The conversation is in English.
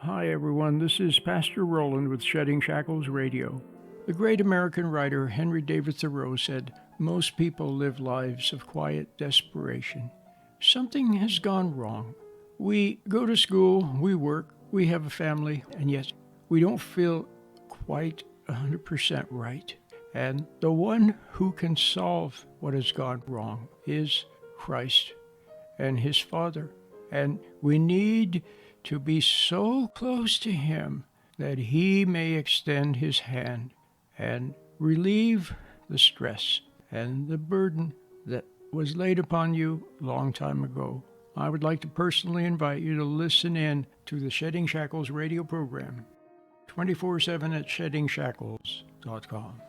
Hi, everyone. This is Pastor Roland with Shedding Shackles Radio. The great American writer Henry David Thoreau said, "Most people live lives of quiet desperation. Something has gone wrong. We go to school, we work, we have a family, and yet we don't feel quite 100% right. And the one who can solve what has gone wrong is Christ and his Father. And we need to be so close to him that he may extend his hand and relieve the stress and the burden that was laid upon you a long time ago. I would like to personally invite you to listen in to the Shedding Shackles radio program 24/7 at sheddingshackles.com.